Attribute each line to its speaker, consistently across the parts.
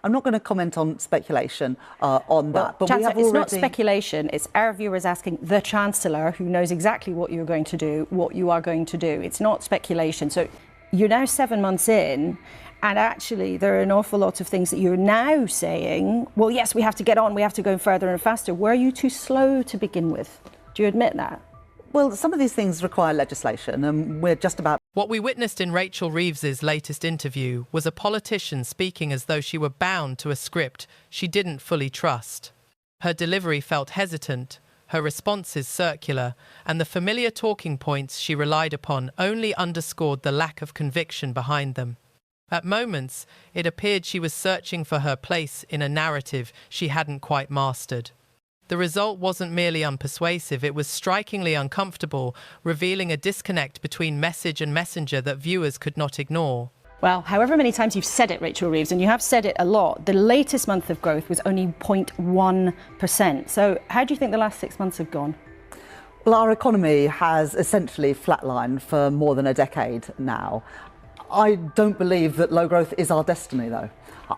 Speaker 1: I'm not going to comment on speculation on that.
Speaker 2: But Chancellor, it's not speculation. It's our viewers asking the Chancellor, who knows exactly what you're going to do, what you are going to do. It's not speculation. So you're now 7 months in, and actually there are an awful lot of things that you're now saying, well, yes, we have to get on, we have to go further and faster. Were you too slow to begin with? Do you admit that?
Speaker 1: Well, some of these things require legislation, and we're just about...
Speaker 3: What we witnessed in Rachel Reeves's latest interview was a politician speaking as though she were bound to a script she didn't fully trust. Her delivery felt hesitant, her responses circular, and the familiar talking points she relied upon only underscored the lack of conviction behind them. At moments, it appeared she was searching for her place in a narrative she hadn't quite mastered. The result wasn't merely unpersuasive, it was strikingly uncomfortable, revealing a disconnect between message and messenger that viewers could not ignore.
Speaker 2: Well, however many times you've said it, Rachel Reeves, and you have said it a lot, the latest month of growth was only 0.1%. So how do you think the last 6 months have gone?
Speaker 1: Well, our economy has essentially flatlined for more than a decade now. I don't believe that low growth is our destiny, though.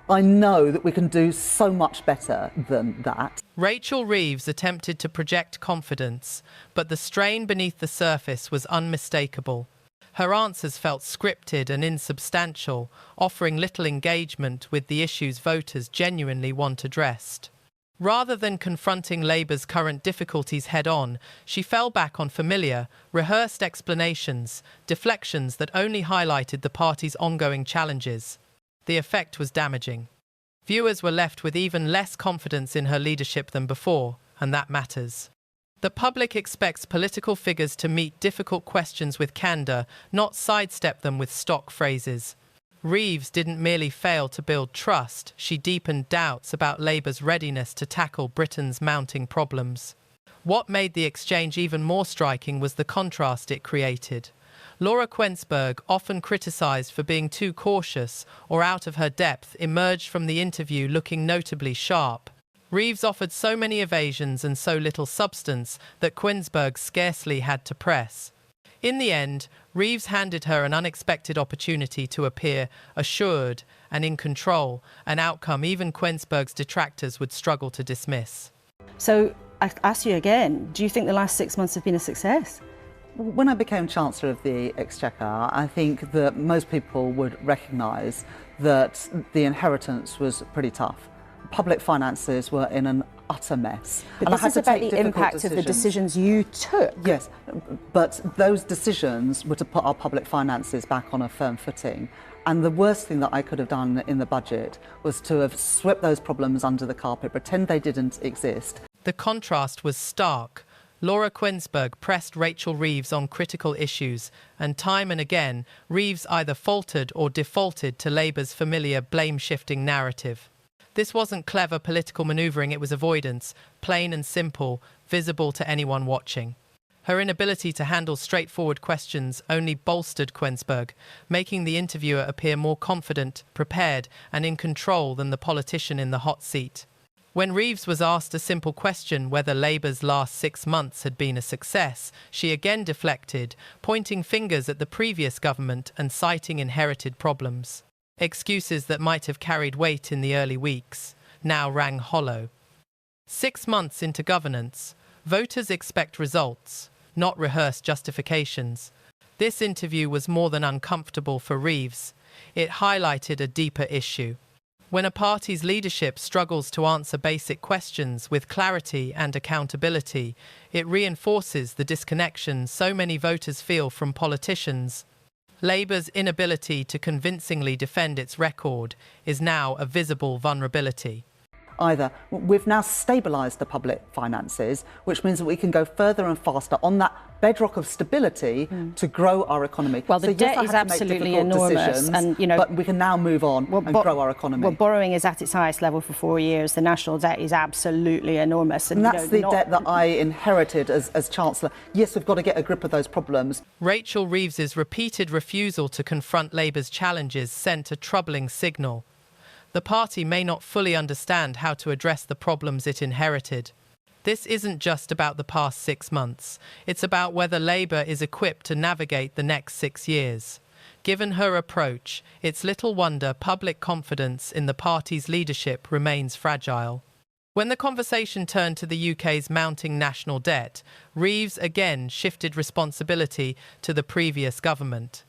Speaker 1: I know that we can do so much better than that.
Speaker 3: Rachel Reeves attempted to project confidence, but the strain beneath the surface was unmistakable. Her answers felt scripted and insubstantial, offering little engagement with the issues voters genuinely want addressed. Rather than confronting Labour's current difficulties head-on, she fell back on familiar, rehearsed explanations, deflections that only highlighted the party's ongoing challenges. The effect was damaging. Viewers were left with even less confidence in her leadership than before, and that matters. The public expects political figures to meet difficult questions with candour, not sidestep them with stock phrases. Reeves didn't merely fail to build trust, she deepened doubts about Labour's readiness to tackle Britain's mounting problems. What made the exchange even more striking was the contrast it created. Laura Quensberg, often criticised for being too cautious or out of her depth, emerged from the interview looking notably sharp. Reeves offered so many evasions and so little substance that Quensberg scarcely had to press. In the end, Reeves handed her an unexpected opportunity to appear assured and in control, an outcome even Quensberg's detractors would struggle to dismiss.
Speaker 2: So, I ask you again, do you think the last 6 months have been a success?
Speaker 1: When I became Chancellor of the Exchequer, I think that most people would recognise that the inheritance was pretty tough. Public finances were in an utter mess.
Speaker 2: But this is about the impact of the decisions you took.
Speaker 1: Yes, but those decisions were to put our public finances back on a firm footing. And the worst thing that I could have done in the budget was to have swept those problems under the carpet, pretend they didn't exist.
Speaker 3: The contrast was stark. Laura Quensberg pressed Rachel Reeves on critical issues, and time and again, Reeves either faltered or defaulted to Labour's familiar blame-shifting narrative. This wasn't clever political manoeuvring, it was avoidance, plain and simple, visible to anyone watching. Her inability to handle straightforward questions only bolstered Quensberg, making the interviewer appear more confident, prepared, and in control than the politician in the hot seat. When Reeves was asked a simple question whether Labour's last 6 months had been a success, she again deflected, pointing fingers at the previous government and citing inherited problems. Excuses that might have carried weight in the early weeks now rang hollow. 6 months into governance, voters expect results, not rehearsed justifications. This interview was more than uncomfortable for Reeves. It highlighted a deeper issue. When a party's leadership struggles to answer basic questions with clarity and accountability, it reinforces the disconnection so many voters feel from politicians. Labour's inability to convincingly defend its record is now a visible vulnerability.
Speaker 1: Either we've now stabilised the public finances, which means that we can go further and faster on that bedrock of stability to grow our economy.
Speaker 2: Well, the debt is absolutely enormous, and
Speaker 1: but we can now move on and grow our economy.
Speaker 2: Well, borrowing is at its highest level for 4 years. The national debt is absolutely enormous,
Speaker 1: and that's the debt that I inherited as Chancellor. Yes, we've got to get a grip of those problems.
Speaker 3: Rachel Reeves's repeated refusal to confront Labour's challenges sent a troubling signal. The party may not fully understand how to address the problems it inherited. This isn't just about the past 6 months. It's about whether Labour is equipped to navigate the next 6 years. Given her approach, it's little wonder public confidence in the party's leadership remains fragile. When the conversation turned to the UK's mounting national debt, Reeves again shifted responsibility to the previous government.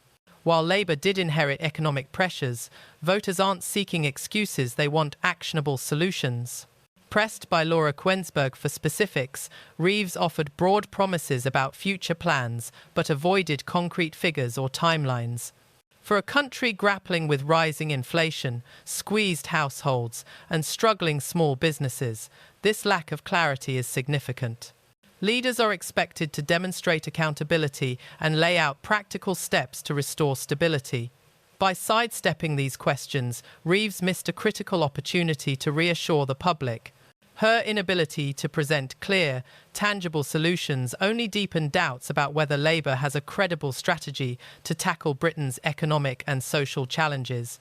Speaker 3: While Labour did inherit economic pressures, voters aren't seeking excuses, they want actionable solutions. Pressed by Laura Quensberg for specifics, Reeves offered broad promises about future plans but avoided concrete figures or timelines. For a country grappling with rising inflation, squeezed households, and struggling small businesses, this lack of clarity is significant. Leaders are expected to demonstrate accountability and lay out practical steps to restore stability. By sidestepping these questions, Reeves missed a critical opportunity to reassure the public. Her inability to present clear, tangible solutions only deepened doubts about whether Labour has a credible strategy to tackle Britain's economic and social challenges.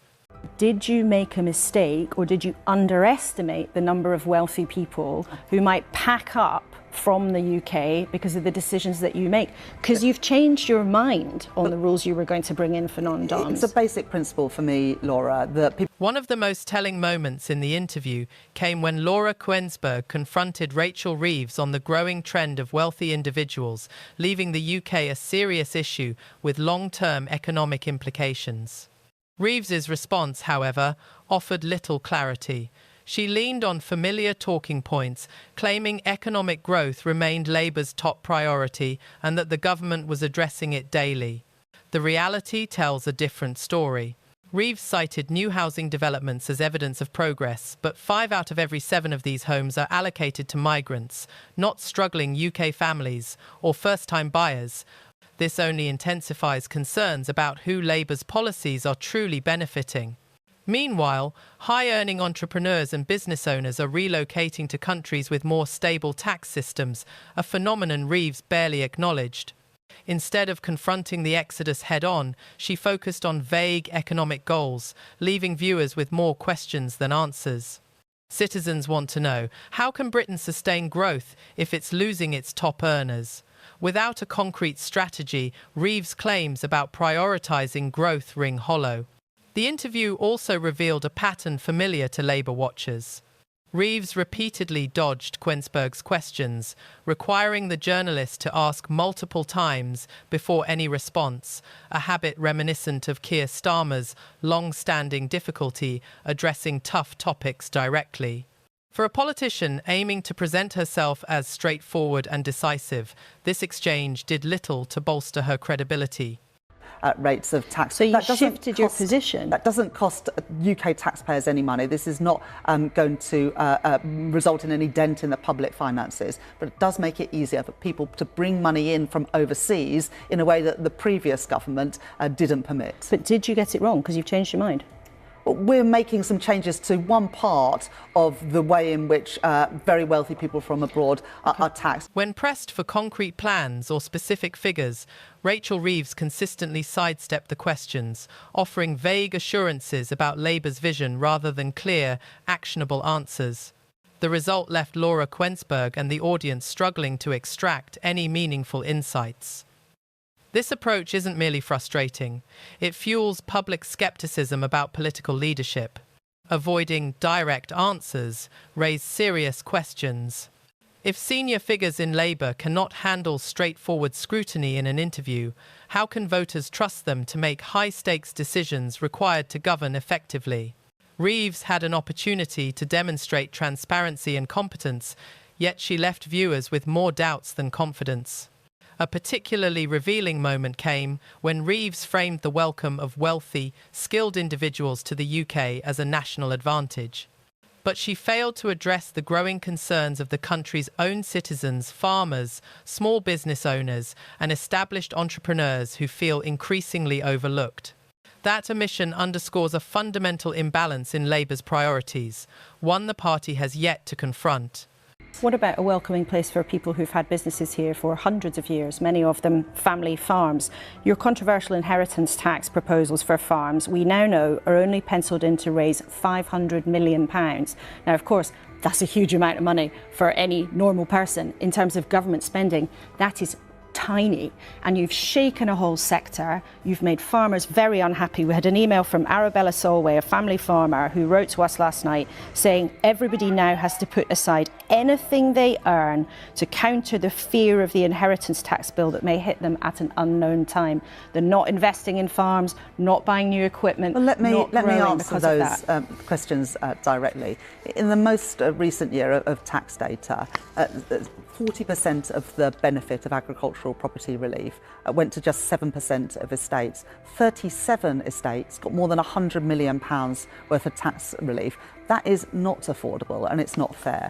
Speaker 2: Did you make a mistake, or did you underestimate the number of wealthy people who might pack up from the UK because of the decisions that you make? Because you've changed your mind on the rules you were going to bring in for non-doms.
Speaker 1: It's a basic principle for me, Laura, that people...
Speaker 3: One of the most telling moments in the interview came when Laura Quensberg confronted Rachel Reeves on the growing trend of wealthy individuals leaving the UK a serious issue with long-term economic implications. Reeves's response, however, offered little clarity. She leaned on familiar talking points, claiming economic growth remained Labour's top priority and that the government was addressing it daily. The reality tells a different story. Reeves cited new housing developments as evidence of progress, but 5 out of every 7 of these homes are allocated to migrants, not struggling UK families or first-time buyers. This only intensifies concerns about who Labour's policies are truly benefiting. Meanwhile, high-earning entrepreneurs and business owners are relocating to countries with more stable tax systems, a phenomenon Reeves barely acknowledged. Instead of confronting the exodus head-on, she focused on vague economic goals, leaving viewers with more questions than answers. Citizens want to know, how can Britain sustain growth if it's losing its top earners? Without a concrete strategy, Reeves' claims about prioritising growth ring hollow. The interview also revealed a pattern familiar to Labour watchers. Reeves repeatedly dodged Quensberg's questions, requiring the journalist to ask multiple times before any response, a habit reminiscent of Keir Starmer's long-standing difficulty addressing tough topics directly. For a politician aiming to present herself as straightforward and decisive, this exchange did little to bolster her credibility.
Speaker 1: Rates of tax.
Speaker 2: So you shifted your position.
Speaker 1: That doesn't cost UK taxpayers any money. This is not going to result in any dent in the public finances, but it does make it easier for people to bring money in from overseas in a way that the previous government didn't permit.
Speaker 2: But did you get it wrong because you've changed your mind?
Speaker 1: We're making some changes to one part of the way in which very wealthy people from abroad are taxed.
Speaker 3: When pressed for concrete plans or specific figures, Rachel Reeves consistently sidestepped the questions, offering vague assurances about Labour's vision rather than clear, actionable answers. The result left Laura Quensberg and the audience struggling to extract any meaningful insights. This approach isn't merely frustrating, it fuels public skepticism about political leadership. Avoiding direct answers raises serious questions. If senior figures in Labour cannot handle straightforward scrutiny in an interview, how can voters trust them to make high-stakes decisions required to govern effectively? Reeves had an opportunity to demonstrate transparency and competence, yet she left viewers with more doubts than confidence. A particularly revealing moment came when Reeves framed the welcome of wealthy, skilled individuals to the UK as a national advantage. But she failed to address the growing concerns of the country's own citizens, farmers, small business owners, and established entrepreneurs who feel increasingly overlooked. That omission underscores a fundamental imbalance in Labour's priorities, one the party has yet to confront.
Speaker 2: What about a welcoming place for people who've had businesses here for hundreds of years, many of them family farms? Your controversial inheritance tax proposals for farms, we now know, are only penciled in to raise £500 million. Now, of course, that's a huge amount of money for any normal person. In terms of government spending, that is tiny, and you've shaken a whole sector. You've made farmers very unhappy. We had an email from Arabella Solway, a family farmer, who wrote to us last night saying everybody now has to put aside anything they earn to counter the fear of the inheritance tax bill that may hit them at an unknown time. They're not investing in farms, not buying new equipment.
Speaker 1: Well, let me answer
Speaker 2: because
Speaker 1: those questions directly. In the most recent year of tax data, 40% of the benefit of agricultural property relief went to just 7% of estates. 37 estates got more than £100 million worth of tax relief. That is not affordable and it's not fair.